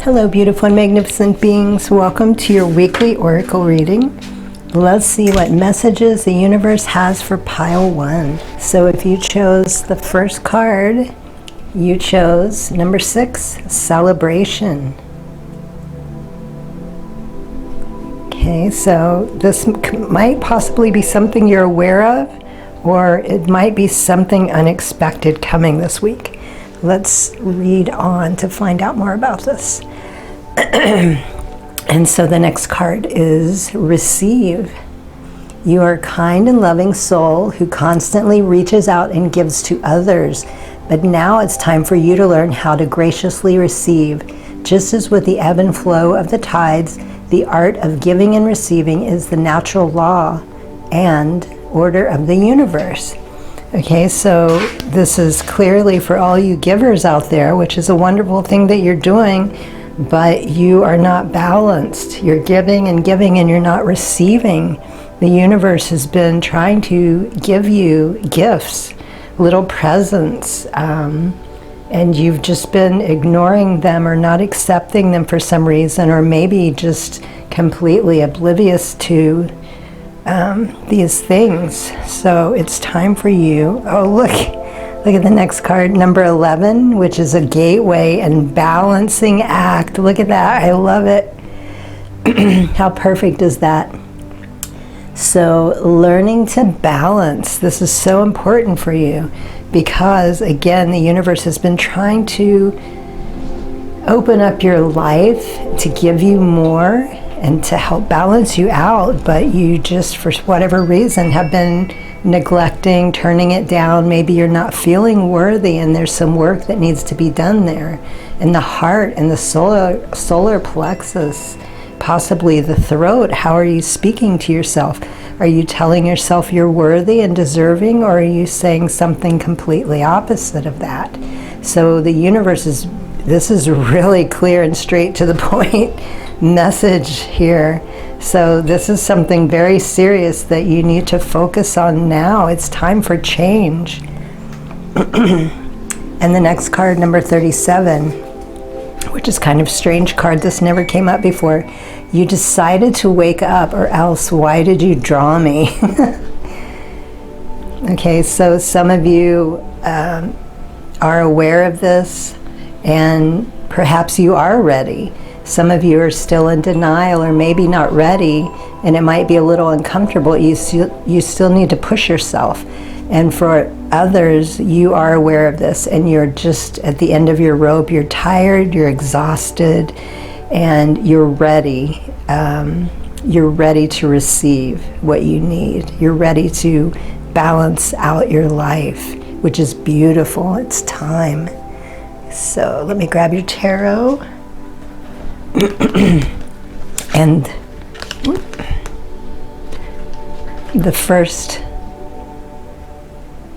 Hello, beautiful and magnificent beings. Welcome to your weekly oracle reading. Let's see what messages the universe has for pile 1. So if you chose the first card, you chose number 6, celebration. Okay, so this might possibly be something you're aware of, or it might be something unexpected coming this week. Let's read on to find out more about this. And so the next card is receive. You are a kind and loving soul who constantly reaches out and gives to others. But now it's time for you to learn how to graciously receive. Just as with the ebb and flow of the tides, the art of giving and receiving is the natural law and order of the universe. Okay, so this is clearly for all you givers out there, which is a wonderful thing that you're doing, but you are not balanced. You're giving and giving and you're not receiving. The universe has been trying to give you gifts, little presents, and you've just been ignoring them or not accepting them for some reason, or maybe just completely oblivious to these things. So it's time for you. Oh, look at the next card, number 11, which is a gateway and balancing act. Look at that. I love it. How perfect is that? So learning to balance. This is so important for you because, again, the universe has been trying to open up your life to give you more and to help balance you out, but you just, for whatever reason, have been neglecting, turning it down. Maybe you're not feeling worthy and there's some work that needs to be done there. In the heart and the solar plexus, possibly the throat, how are you speaking to yourself? Are you telling yourself you're worthy and deserving, or are you saying something completely opposite of that? So the universe this is really clear and straight to the point message here. So this is something very serious that you need to focus on now. It's time for change. And the next card, number 37, which is kind of strange card. This never came up before. You decided to wake up, or else why did you draw me? Okay, so some of you are aware of this, and perhaps you are ready. Some of you are still in denial or maybe not ready, and it might be a little uncomfortable. You still need to push yourself. And for others, you are aware of this and you're just at the end of your rope. You're tired, you're exhausted, and you're ready. You're ready to receive what you need. You're ready to balance out your life, which is beautiful. It's time. So let me grab your tarot. And the first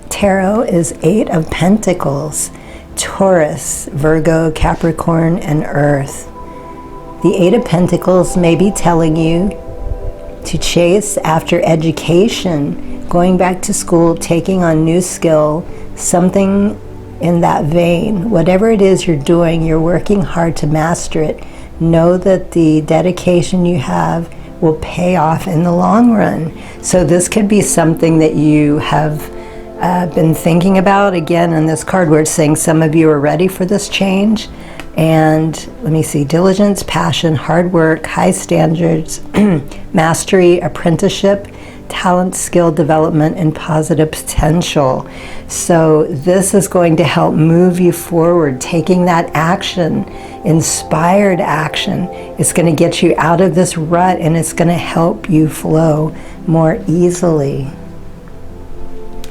tarot is 8 of Pentacles, Taurus, Virgo, Capricorn, and Earth. The 8 of Pentacles may be telling you to chase after education, going back to school, taking on new skill, something in that vein. Whatever it is you're doing, you're working hard to master it. Know that the dedication you have will pay off in the long run. So this could be something that you have been thinking about. Again, on this card where it's saying some of you are ready for this change. And let me see, diligence, passion, hard work, high standards, mastery, apprenticeship, talent, skill development, and positive potential. So this is going to help move you forward. Taking that action, inspired action, is going to get you out of this rut, and it's going to help you flow more easily.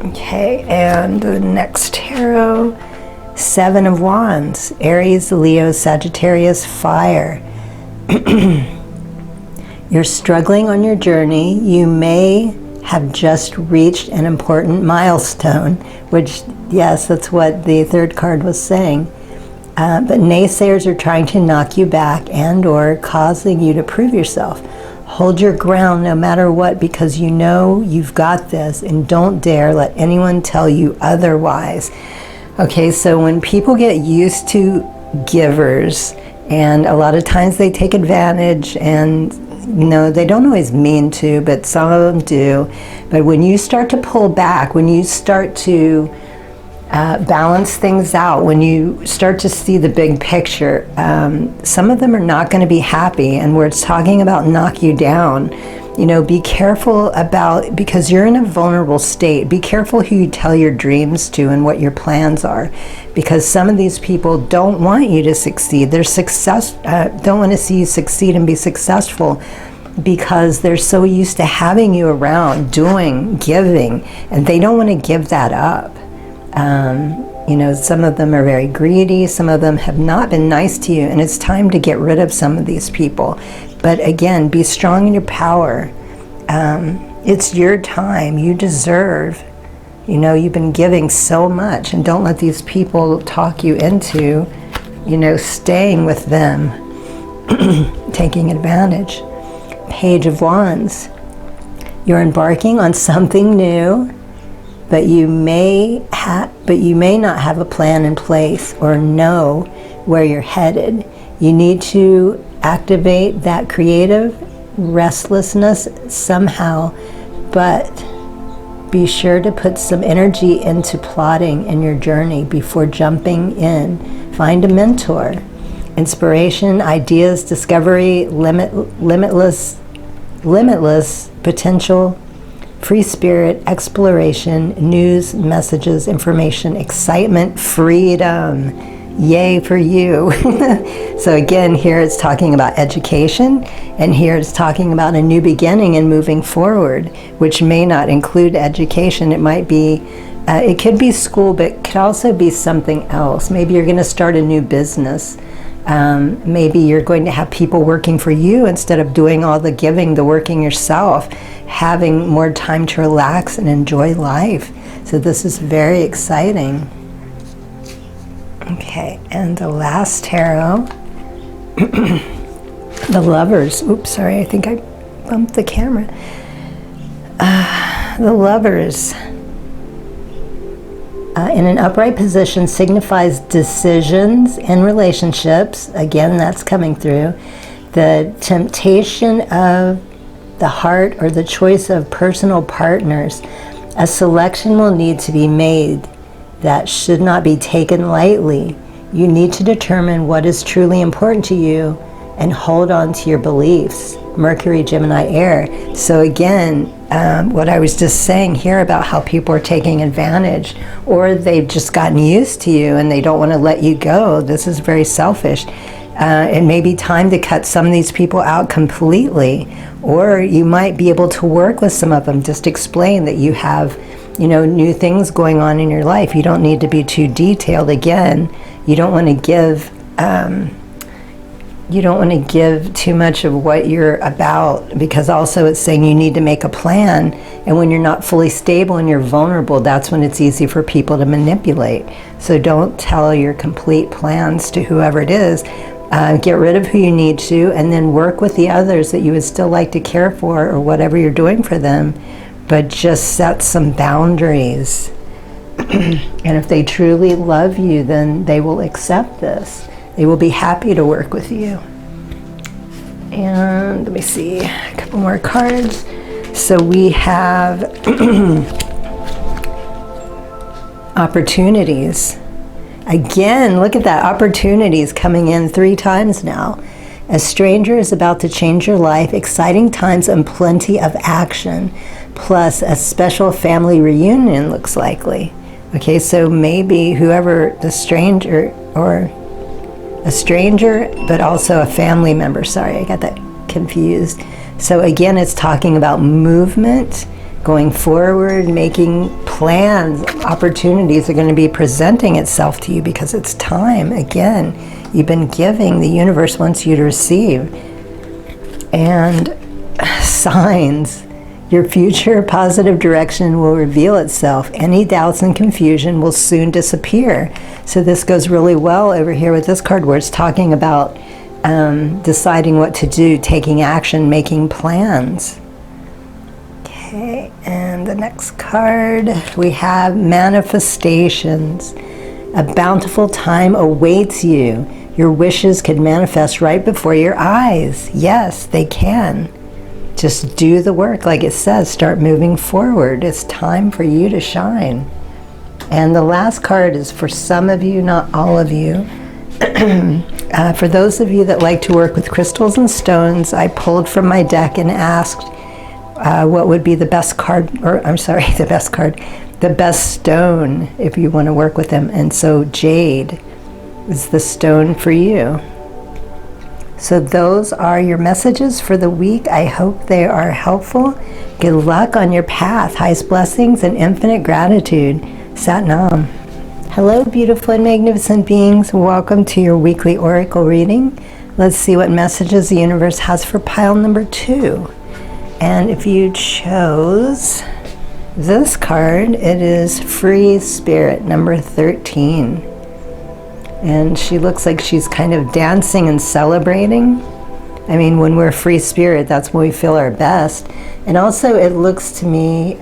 Okay, and the next tarot, 7 of Wands, Aries, Leo, Sagittarius, fire. You're struggling on your journey. You may have just reached an important milestone, which, yes, that's what the third card was saying. But naysayers are trying to knock you back and or causing you to prove yourself. Hold your ground no matter what, because you know you've got this, and don't dare let anyone tell you otherwise. Okay, so when people get used to givers And a lot of times they take advantage, and they don't always mean to, but some of them do. But when you start to pull back, when you start to balance things out, when you start to see the big picture, some of them are not going to be happy. And we're talking about knock you down. Be careful about, because you're in a vulnerable state, be careful who you tell your dreams to and what your plans are, because some of these people don't want you to succeed. Don't want to see you succeed and be successful, because they're so used to having you around, doing, giving, and they don't want to give that up. Some of them are very greedy, some of them have not been nice to you, and it's time to get rid of some of these people. But again, be strong in your power. It's your time. You deserve. You've been giving so much, and don't let these people talk you into, staying with them, taking advantage. Page of Wands. You're embarking on something new, but you may not have a plan in place or know where you're headed. You need to activate that creative restlessness somehow, but be sure to put some energy into plotting in your journey before jumping in. Find a mentor. Inspiration, ideas, discovery, limitless potential, free spirit, exploration, news, messages, information, excitement, freedom. Yay for you. So again, here it's talking about education, and here it's talking about a new beginning and moving forward, which may not include education. It might be, it could be school, but it could also be something else. Maybe you're going to start a new business. Maybe you're going to have people working for you instead of doing all the giving, the working yourself, having more time to relax and enjoy life. So this is very exciting. Okay, and the last tarot, the Lovers. Oops, sorry, I think I bumped the camera. The Lovers, in an upright position, signifies decisions and relationships. Again, that's coming through. The temptation of the heart, or the choice of personal partners. A selection will need to be made that should not be taken lightly. You need to determine what is truly important to you and hold on to your beliefs. Mercury, Gemini, Air. So again, what I was just saying here about how people are taking advantage, or they've just gotten used to you and they don't want to let you go. This is very selfish. It may be time to cut some of these people out completely, or you might be able to work with some of them. Just explain that you have new things going on in your life. You don't need to be too detailed. Again, you don't want to give too much of what you're about, because also it's saying you need to make a plan, and when you're not fully stable and you're vulnerable, that's when it's easy for people to manipulate. So don't tell your complete plans to whoever it is. Get rid of who you need to, and then work with the others that you would still like to care for, or whatever you're doing for them. But just set some boundaries. And if they truly love you, then they will accept this. They will be happy to work with you. And let me see, a couple more cards. So we have opportunities. Again, look at that, opportunities coming in 3 times now. A stranger is about to change your life, exciting times and plenty of action, plus a special family reunion looks likely. Okay, so maybe whoever the stranger, or a stranger, but also a family member. Sorry, I got that confused. So again, it's talking about movement, going forward, making plans. Opportunities are going to be presenting itself to you because it's time. Again, you've been giving, the universe wants you to receive. And signs. Your future positive direction will reveal itself. Any doubts and confusion will soon disappear. So this goes really well over here with this card, where it's talking about deciding what to do, taking action, making plans. Okay, and the next card, we have manifestations. A bountiful time awaits you. Your wishes could manifest right before your eyes. Yes, they can. Just do the work. Like it says, start moving forward. It's time for you to shine. And the last card is for some of you, not all of you. For those of you that like to work with crystals and stones, I pulled from my deck and asked what would be the best card, or I'm sorry, the best stone if you want to work with them. And so jade is the stone for you. So those are your messages for the week. I hope they are helpful. Good luck on your path. Highest blessings and infinite gratitude. Sat Nam. Hello, beautiful and magnificent beings. Welcome to your weekly oracle reading. Let's see what messages the universe has for pile number 2. And if you chose this card, it is Free Spirit, number 13. And she looks like she's kind of dancing and celebrating. I mean, when we're free spirit, that's when we feel our best. And also it looks to me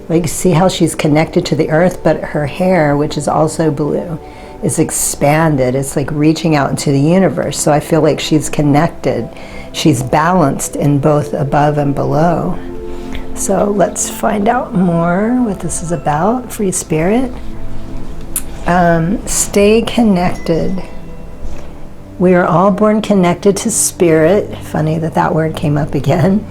like, see how she's connected to the earth, but her hair, which is also blue, is expanded. It's like reaching out into the universe. So I feel like she's connected. She's balanced in both above and below. So let's find out more what this is about. Free spirit. Stay connected. We are all born connected to spirit. Funny that that word came up again.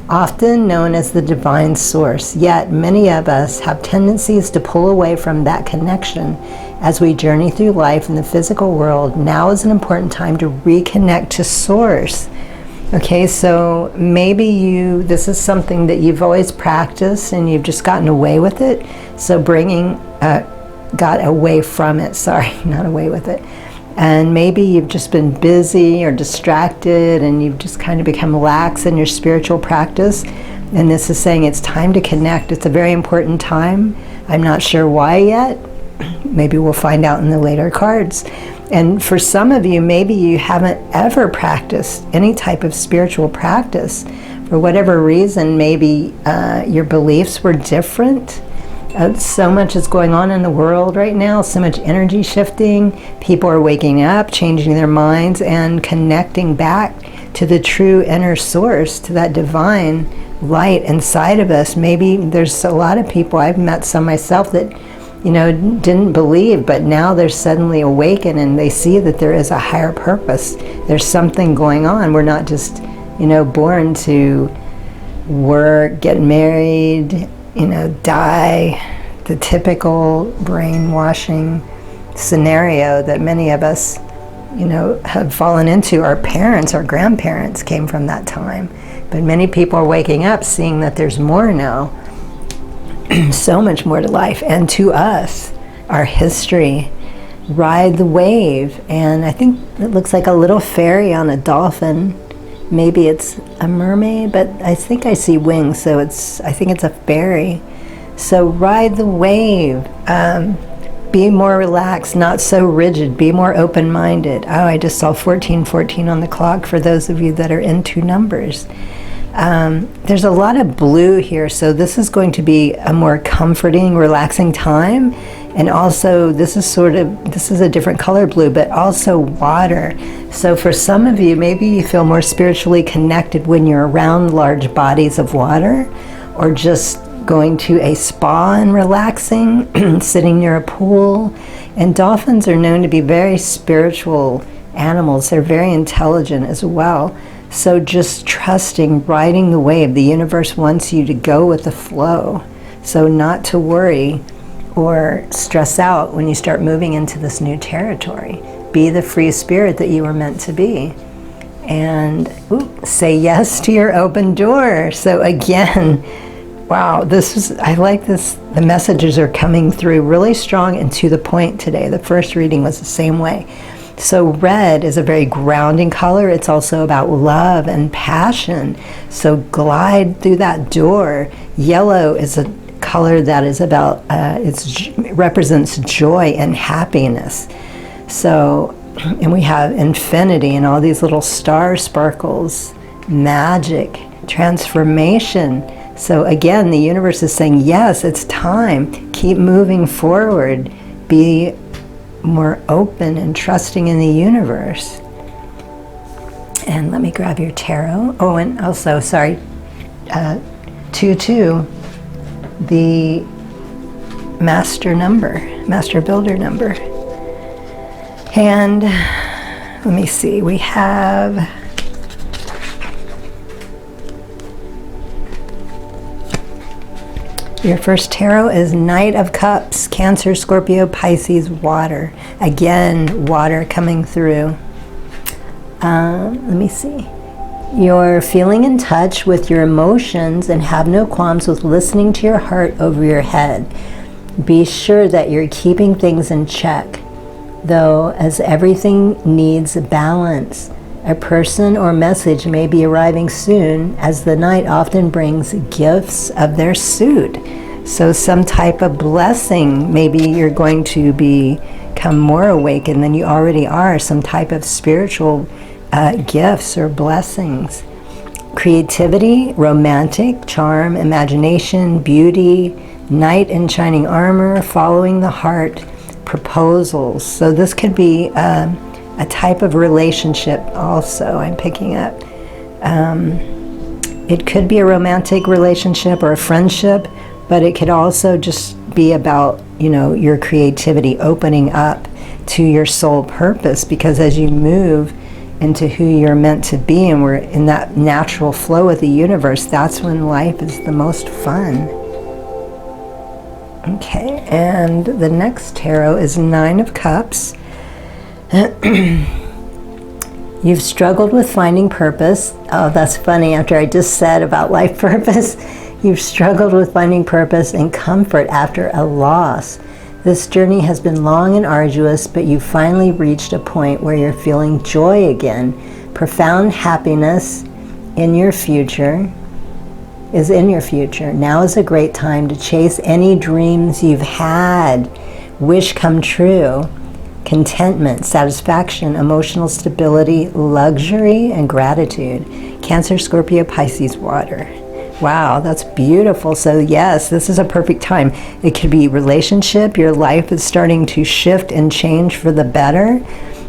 Often known as the divine source. Yet many of us have tendencies to pull away from that connection as we journey through life in the physical world. Now is an important time to reconnect to source. Okay, so maybe this is something that you've always practiced and you've just gotten away with it. So got away from it, sorry, not away with it. And maybe you've just been busy or distracted and you've just kind of become lax in your spiritual practice. And this is saying it's time to connect. It's a very important time. I'm not sure why yet. Maybe we'll find out in the later cards. And for some of you, maybe you haven't ever practiced any type of spiritual practice. For whatever reason, maybe your beliefs were different. So much is going on in the world right now, so much energy shifting. People are waking up, changing their minds, and connecting back to the true inner source, to that divine light inside of us. Maybe there's a lot of people, I've met some myself, that didn't believe, but now they're suddenly awakened and they see that there is a higher purpose. There's something going on. We're not just, born to work, get married, die, the typical brainwashing scenario that many of us, have fallen into. Our parents, our grandparents came from that time. But many people are waking up, seeing that there's more now. So much more to life and to us, our history. Ride the wave. And I think it looks like a little fairy on a dolphin. Maybe it's a mermaid, but I think I see wings, so I think it's a fairy. So ride the wave. Be more relaxed, not so rigid. Be more open-minded. Oh, I just saw 1414 on the clock for those of you that are into numbers. There's a lot of blue here, so this is going to be a more comforting, relaxing time. And also, this is a different color blue, but also water. So for some of you, maybe you feel more spiritually connected when you're around large bodies of water, or just going to a spa and relaxing, sitting near a pool. And dolphins are known to be very spiritual animals. They're very intelligent as well. So just trusting, riding the wave. The universe wants you to go with the flow. So not to worry or stress out when you start moving into this new territory. Be the free spirit that you were meant to be. And say yes to your open door. So again, wow, I like this. The messages are coming through really strong and to the point today. The first reading was the same way. So red is a very grounding color. It's also about love and passion. So glide through that door. Yellow is a color that is about, it represents joy and happiness. So, and we have infinity and all these little star sparkles, magic, transformation. So again, the universe is saying, yes, it's time. Keep moving forward. Be more open and trusting in the universe. And let me grab your tarot. Oh, and also, sorry, 2-2, the master builder number. And let me see, we have your first tarot is Knight of Cups, Cancer, Scorpio, Pisces, water. Again, water coming through. Let me see. You're feeling in touch with your emotions and have no qualms with listening to your heart over your head. Be sure that you're keeping things in check, though, as everything needs balance. A person or message may be arriving soon, as the Knight often brings gifts of their suit. So some type of blessing, maybe you're going to become more awakened than you already are, some type of spiritual gifts or blessings. Creativity, romantic, charm, imagination, beauty, Knight in shining armor, following the heart, proposals. So this could be a type of relationship also, I'm picking up. It could be a romantic relationship or a friendship, but it could also just be about, you know, your creativity, opening up to your soul purpose, because as you move into who you're meant to be and we're in that natural flow of the universe, that's when life is the most fun. Okay, and the next tarot is 9 of Cups. You've struggled with finding purpose. Oh, that's funny, after I just said about life purpose. You've struggled with finding purpose and comfort after a loss. This journey has been long and arduous, but you finally reached a point where you're feeling joy again. Profound happiness in your future. Now is a great time to chase any dreams you've had. Wish come true. Contentment, satisfaction, emotional stability, luxury, and gratitude. Cancer, Scorpio, Pisces, water. Wow, that's beautiful. So yes, this is a perfect time. It could be relationship. Your life is starting to shift and change for the better.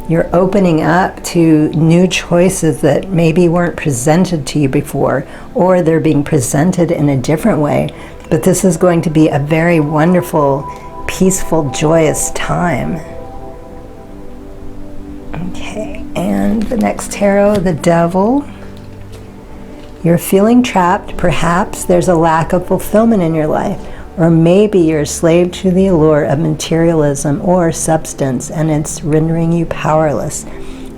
You're opening up to new choices that maybe weren't presented to you before, or they're being presented in a different way. But this is going to be a very wonderful, peaceful, joyous time. Okay, and the next tarot, the Devil. You're feeling trapped. Perhaps there's a lack of fulfillment in your life, or maybe you're a slave to the allure of materialism or substance, and it's rendering you powerless.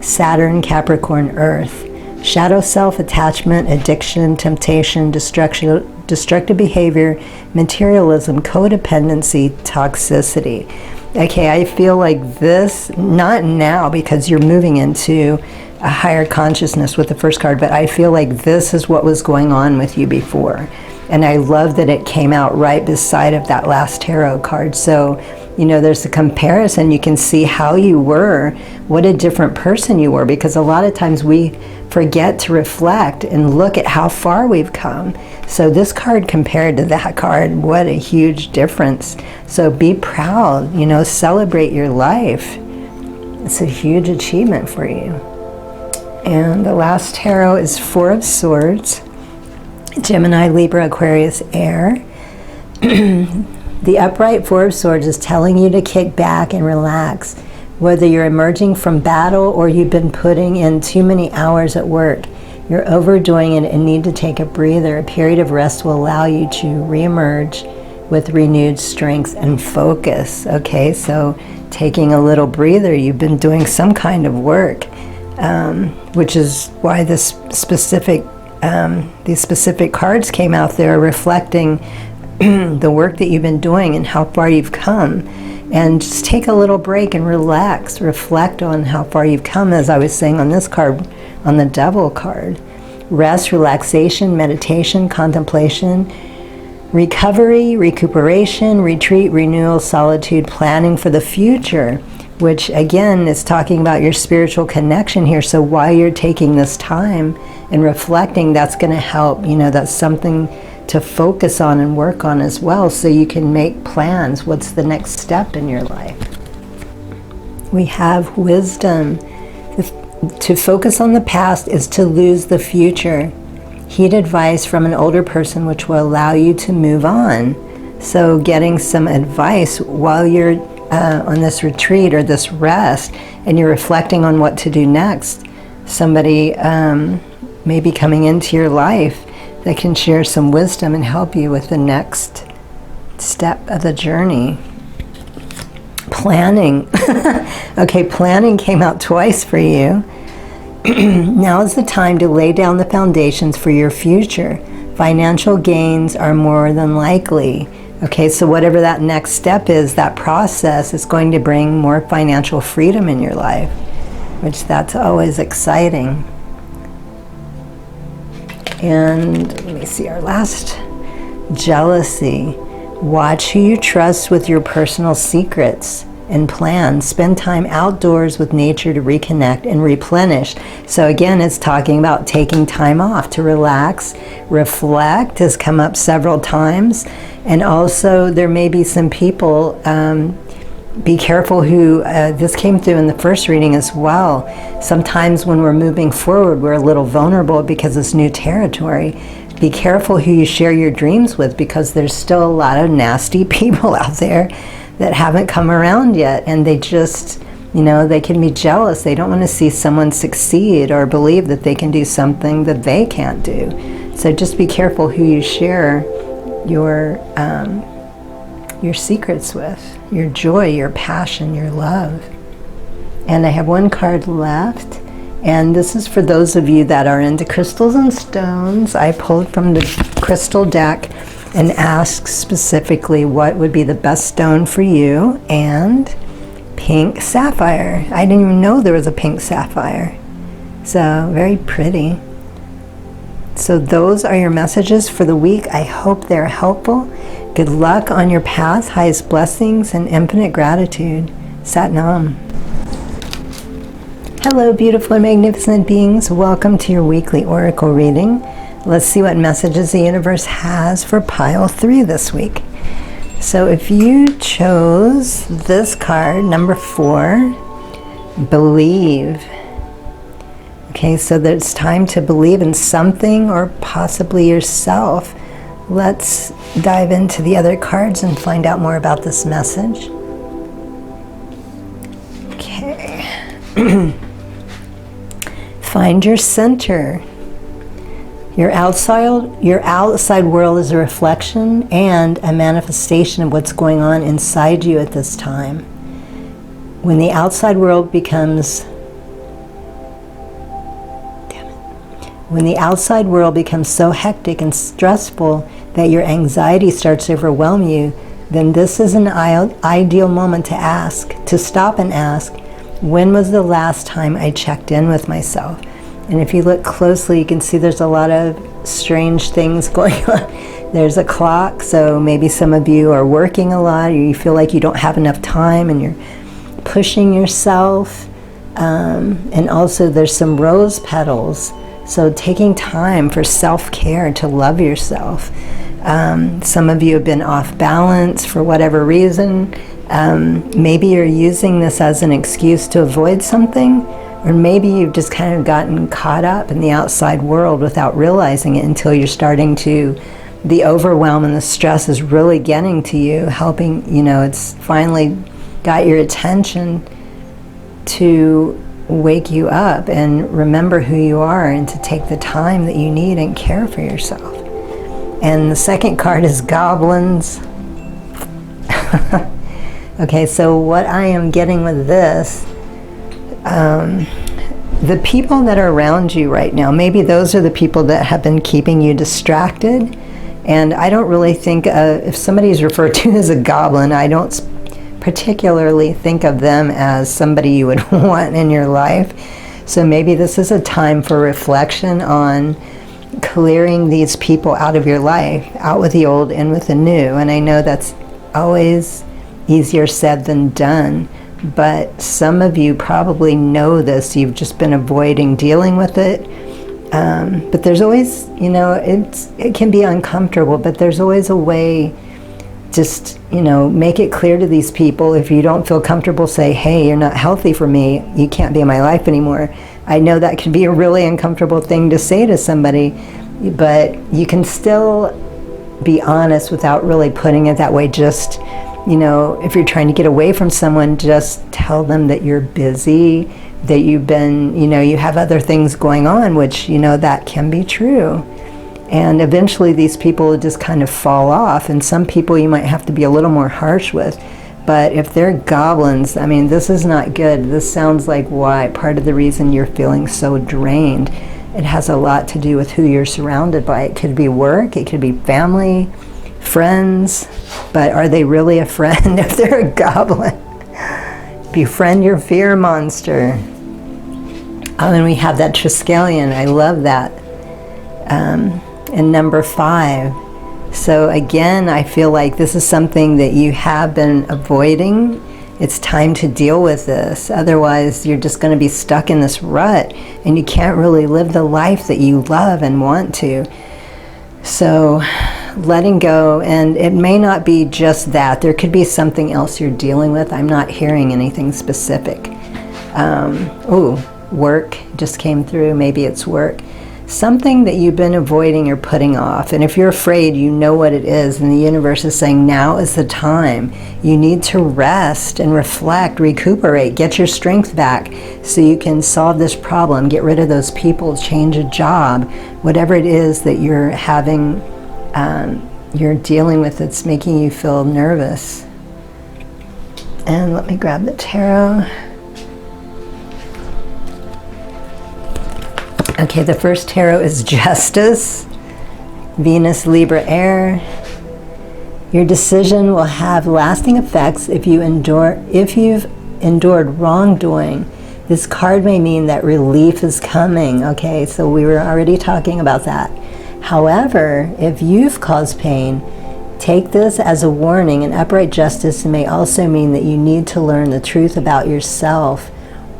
Saturn, Capricorn, Earth. Shadow self, attachment, addiction, temptation, destructive behavior, materialism, codependency, toxicity. Okay, I feel like this, not now because you're moving into a higher consciousness with the first card, but I feel like this is what was going on with you before. And I love that it came out right beside of that last tarot card. So, you know, there's a comparison. You can see how you were, what a different person you were, because a lot of times we forget to reflect and look at how far we've come. So this card compared to that card, what a huge difference. So be proud, you know, celebrate your life. It's a huge achievement for you. And the last tarot is 4 of Swords. Gemini, Libra, Aquarius, Air. The upright 4 of Swords is telling you to kick back and relax. Whether you're emerging from battle or you've been putting in too many hours at work, you're overdoing it and need to take a breather. A period of rest will allow you to reemerge with renewed strength and focus. Okay, so taking a little breather, you've been doing some kind of work, which is why this these specific cards came out there reflecting the work that you've been doing and how far you've come. And just take a little break and relax, reflect on how far you've come, as I was saying on this card, on the Devil card. Rest, relaxation, meditation, contemplation, recovery, recuperation, retreat, renewal, solitude, planning for the future, which again is talking about your spiritual connection here. So while you're taking this time and reflecting, that's going to help, you know, that's something to focus on and work on as well, so you can make plans. What's the next step in your life? We have wisdom. To focus on the past is to lose the future. Heed advice from an older person which will allow you to move on. So getting some advice while you're on this retreat or this rest and you're reflecting on what to do next. Somebody may be coming into your life that can share some wisdom and help you with the next step of the journey. Planning. Okay, planning came out twice for you. Now is the time to lay down the foundations for your future. Financial gains are more than likely. Okay, so whatever that next step is, that process is going to bring more financial freedom in your life, which that's always exciting. And let me see our last. Jealousy. Watch who you trust with your personal secrets and plans. Spend time outdoors with nature to reconnect and replenish. So again, it's talking about taking time off to relax. Reflect has come up several times. And also there may be some people, be careful who, this came through in the first reading as well. Sometimes when we're moving forward, we're a little vulnerable because it's new territory. Be careful who you share your dreams with, because there's still a lot of nasty people out there that haven't come around yet, and they just, they can be jealous. They don't want to see someone succeed or believe that they can do something that they can't do. So just be careful who you share your secrets with, your joy, your passion, your love. And I have one card left, and this is for those of you that are into crystals and stones. I pulled from the crystal deck and asked specifically what would be the best stone for you, and pink sapphire. I didn't even know there was a pink sapphire. So very pretty. So those are your messages for the week. I hope they're helpful. Good luck on your path, highest blessings and infinite gratitude. Sat Nam. Hello, beautiful and magnificent beings. Welcome to your weekly oracle reading. Let's see what messages the universe has for pile 3 this week. So if you chose this card, number 4, believe. Okay, so it's time to believe in something or possibly yourself. Let's dive into the other cards and find out more about this message. Okay. Find your center. Your outside world is a reflection and a manifestation of what's going on inside you at this time. When the outside world becomes so hectic and stressful that your anxiety starts to overwhelm you, then this is an ideal moment to stop and ask, when was the last time I checked in with myself? And if you look closely, you can see there's a lot of strange things going on. There's a clock, so maybe some of you are working a lot, or you feel like you don't have enough time and you're pushing yourself. And also there's some rose petals. So taking time for self-care, to love yourself. Some of you have been off balance for whatever reason. Maybe you're using this as an excuse to avoid something, or maybe you've just kind of gotten caught up in the outside world without realizing it until you're starting to, the overwhelm and the stress is really getting to you, helping, it's finally got your attention to wake you up and remember who you are and to take the time that you need and care for yourself. And the second card is goblins. Okay, so what I am getting with this, the people that are around you right now, maybe those are the people that have been keeping you distracted. And I don't really think, if somebody's referred to as a goblin, I don't particularly think of them as somebody you would want in your life. So maybe this is a time for reflection on clearing these people out of your life, out with the old, in with the new. And I know that's always easier said than done, but some of you probably know this. You've just been avoiding dealing with it. But there's always, it can be uncomfortable, but there's always a way just, make it clear to these people. If you don't feel comfortable, say, hey, you're not healthy for me. You can't be in my life anymore. I know that can be a really uncomfortable thing to say to somebody, but you can still be honest without really putting it that way. Just, if you're trying to get away from someone, just tell them that you're busy, that you've been, you have other things going on, which, that can be true. And eventually these people will just kind of fall off. And some people you might have to be a little more harsh with. But if they're goblins, I mean, this is not good. This sounds like why part of the reason you're feeling so drained. It has a lot to do with who you're surrounded by. It could be work, it could be family, friends. But are they really a friend if they're a goblin? Befriend your fear monster. And we have that Triskelion. I love that. And number 5. So again, I feel like this is something that you have been avoiding. It's time to deal with this. Otherwise, you're just going to be stuck in this rut and you can't really live the life that you love and want to. So letting go, and it may not be just that. There could be something else you're dealing with. I'm not hearing anything specific. Work just came through. Maybe it's work. Something that you've been avoiding or putting off. And if you're afraid, you know what it is. And the universe is saying, now is the time. You need to rest and reflect, recuperate, get your strength back so you can solve this problem, get rid of those people, change a job, whatever it is that you're having, you're dealing with that's making you feel nervous. And let me grab the tarot. Okay, the first tarot is Justice, Venus, Libra, Air. Your decision will have lasting effects if you've endured wrongdoing. This card may mean that relief is coming. Okay, so we were already talking about that. However, if you've caused pain, take this as a warning. And upright justice may also mean that you need to learn the truth about yourself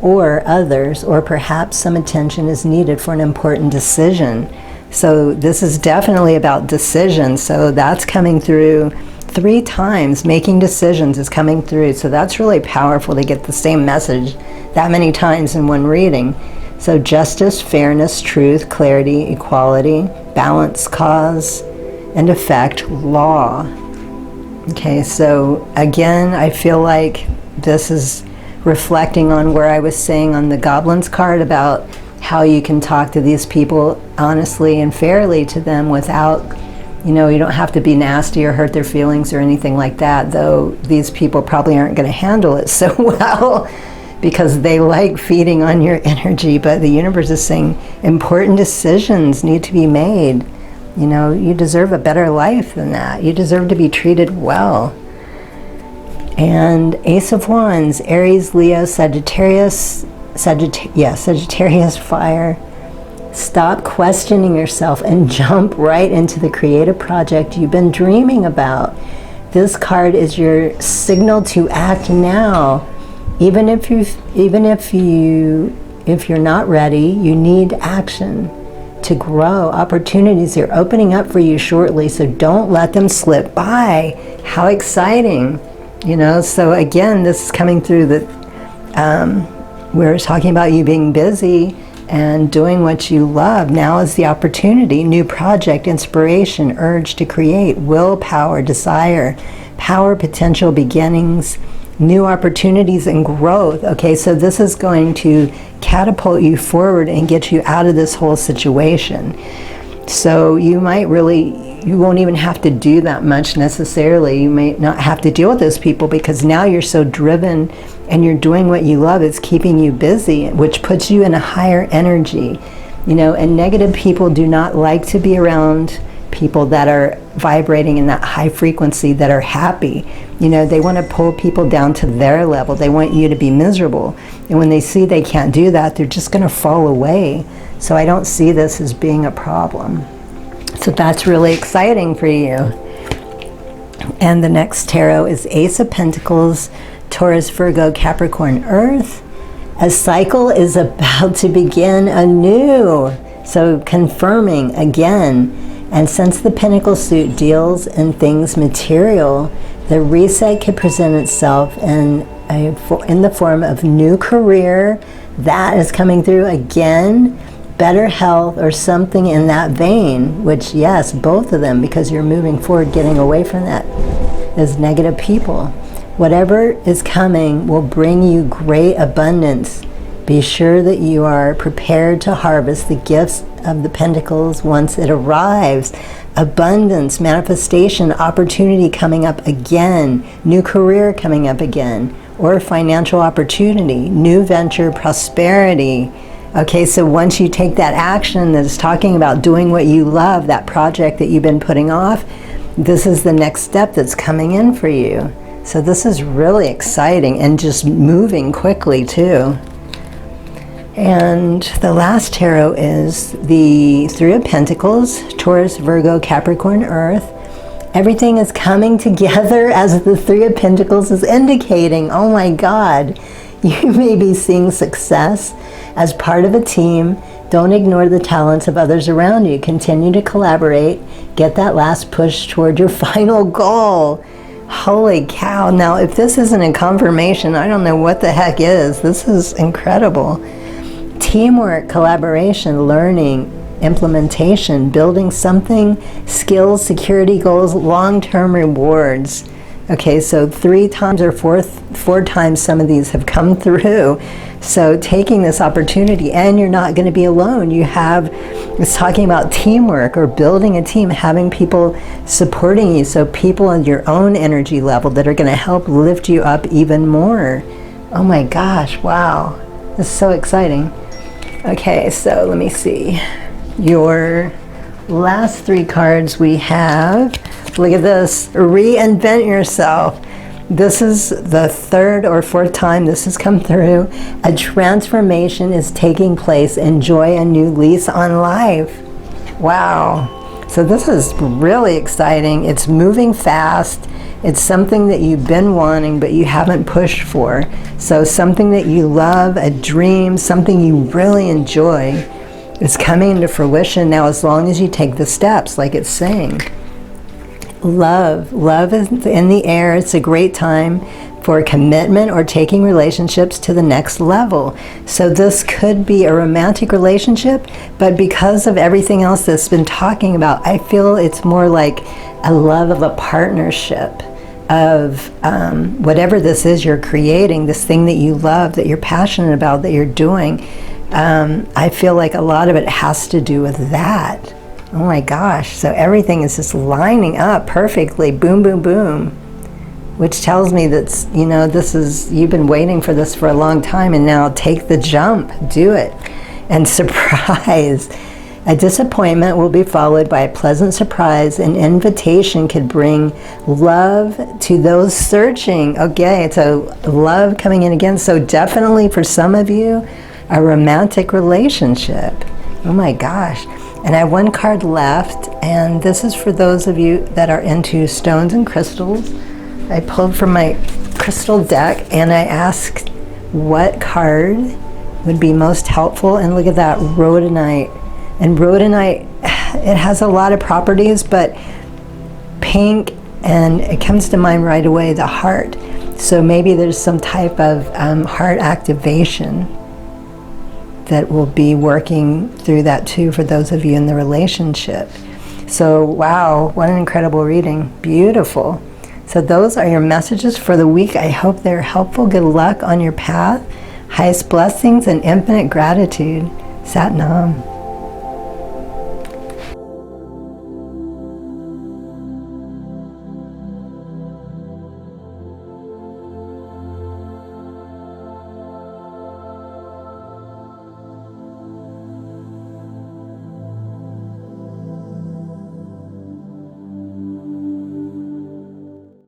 or others, or perhaps some attention is needed for an important decision. So this is definitely about decisions. So that's coming through 3 times. Making decisions is coming through. So that's really powerful to get the same message that many times in one reading. So justice, fairness, truth, clarity, equality, balance, cause and effect, law. Okay, so again, I feel like this is reflecting on where I was saying on the Goblins card about how you can talk to these people honestly and fairly to them without, you don't have to be nasty or hurt their feelings or anything like that, though these people probably aren't going to handle it so well because they like feeding on your energy. But the universe is saying important decisions need to be made. You deserve a better life than that. You deserve to be treated well. And Ace of Wands, Aries, Leo, Sagittarius fire. Stop questioning yourself and jump right into the creative project you've been dreaming about. This card is your signal to act now. Even if you're not ready, you need action to grow. Opportunities are opening up for you shortly, so don't let them slip by. How exciting. So again, this is coming through that we're talking about you being busy and doing what you love. Now is the opportunity. New project, inspiration, urge to create, willpower, desire, power, potential, beginnings, new opportunities and growth. Okay, so this is going to catapult you forward and get you out of this whole situation. So you won't even have to do that much necessarily. You may not have to deal with those people because now you're so driven and you're doing what you love. It's keeping you busy, which puts you in a higher energy. And negative people do not like to be around people that are vibrating in that high frequency, that are happy. They want to pull people down to their level. They want you to be miserable. And when they see they can't do that, they're just going to fall away. So I don't see this as being a problem. So that's really exciting for you. And the next tarot is Ace of Pentacles, Taurus, Virgo, Capricorn, Earth. A cycle is about to begin anew. So confirming again. And since the Pentacle suit deals in things material, the reset could present itself in the form of new career that is coming through again, better health, or something in that vein, which, yes, both of them, because you're moving forward, getting away from that as negative people. Whatever is coming will bring you great abundance. Be sure that you are prepared to harvest the gifts of the Pentacles once it arrives. Abundance, manifestation, opportunity coming up again, new career coming up again, or financial opportunity, new venture, prosperity. Okay, so once you take that action that's talking about doing what you love, that project that you've been putting off, this is the next step that's coming in for you. So this is really exciting and just moving quickly too. And the last tarot is the Three of Pentacles, Taurus, Virgo, Capricorn, Earth. Everything is coming together as the Three of Pentacles is indicating. Oh my God, you may be seeing success as part of a team. Don't ignore the talents of others around you. Continue to collaborate. Get that last push toward your final goal. Holy cow. Now, if this isn't a confirmation, I don't know what the heck is. This is incredible. Teamwork, collaboration, learning, implementation, building something, skills, security goals, long-term rewards. Okay, so 3 times or 4 times some of these have come through. So taking this opportunity, and you're not going to be alone. It's talking about teamwork or building a team, having people supporting you. So people on your own energy level that are going to help lift you up even more. Oh my gosh, wow. This is so exciting. Okay, so let me see. Your last 3 cards we have. Look at this. Reinvent yourself. This is the 3rd or 4th time this has come through. A transformation is taking place. Enjoy a new lease on life. Wow. So this is really exciting. It's moving fast. It's something that you've been wanting but you haven't pushed for. So something that you love, a dream, something you really enjoy is coming into fruition now, as long as you take the steps, like it's saying. Love is in the air. It's a great time for commitment or taking relationships to the next level. So this could be a romantic relationship, but because of everything else that's been talking about, I feel it's more like a love of a partnership of whatever this is you're creating, this thing that you love, that you're passionate about, that you're doing. I feel like a lot of it has to do with that. Oh my gosh, so everything is just lining up perfectly, boom, boom, boom, which tells me that, you know, you've been waiting for this for a long time, and now take the jump, do it. And surprise, a disappointment will be followed by a pleasant surprise. An invitation could bring love to those searching. Okay, so love coming in again, so definitely for some of you, a romantic relationship. Oh my gosh. And I have 1 card left, and this is for those of you that are into stones and crystals. I pulled from my crystal deck and I asked what card would be most helpful, and look at that, rhodonite. And rhodonite, it has a lot of properties, but pink, and it comes to mind right away, the heart. So maybe there's some type of heart activation that will be working through that too for those of you in the relationship. So wow, what an incredible reading. Beautiful. So those are your messages for the week. I hope they're helpful. Good luck on your path. Highest blessings and infinite gratitude. Sat Nam.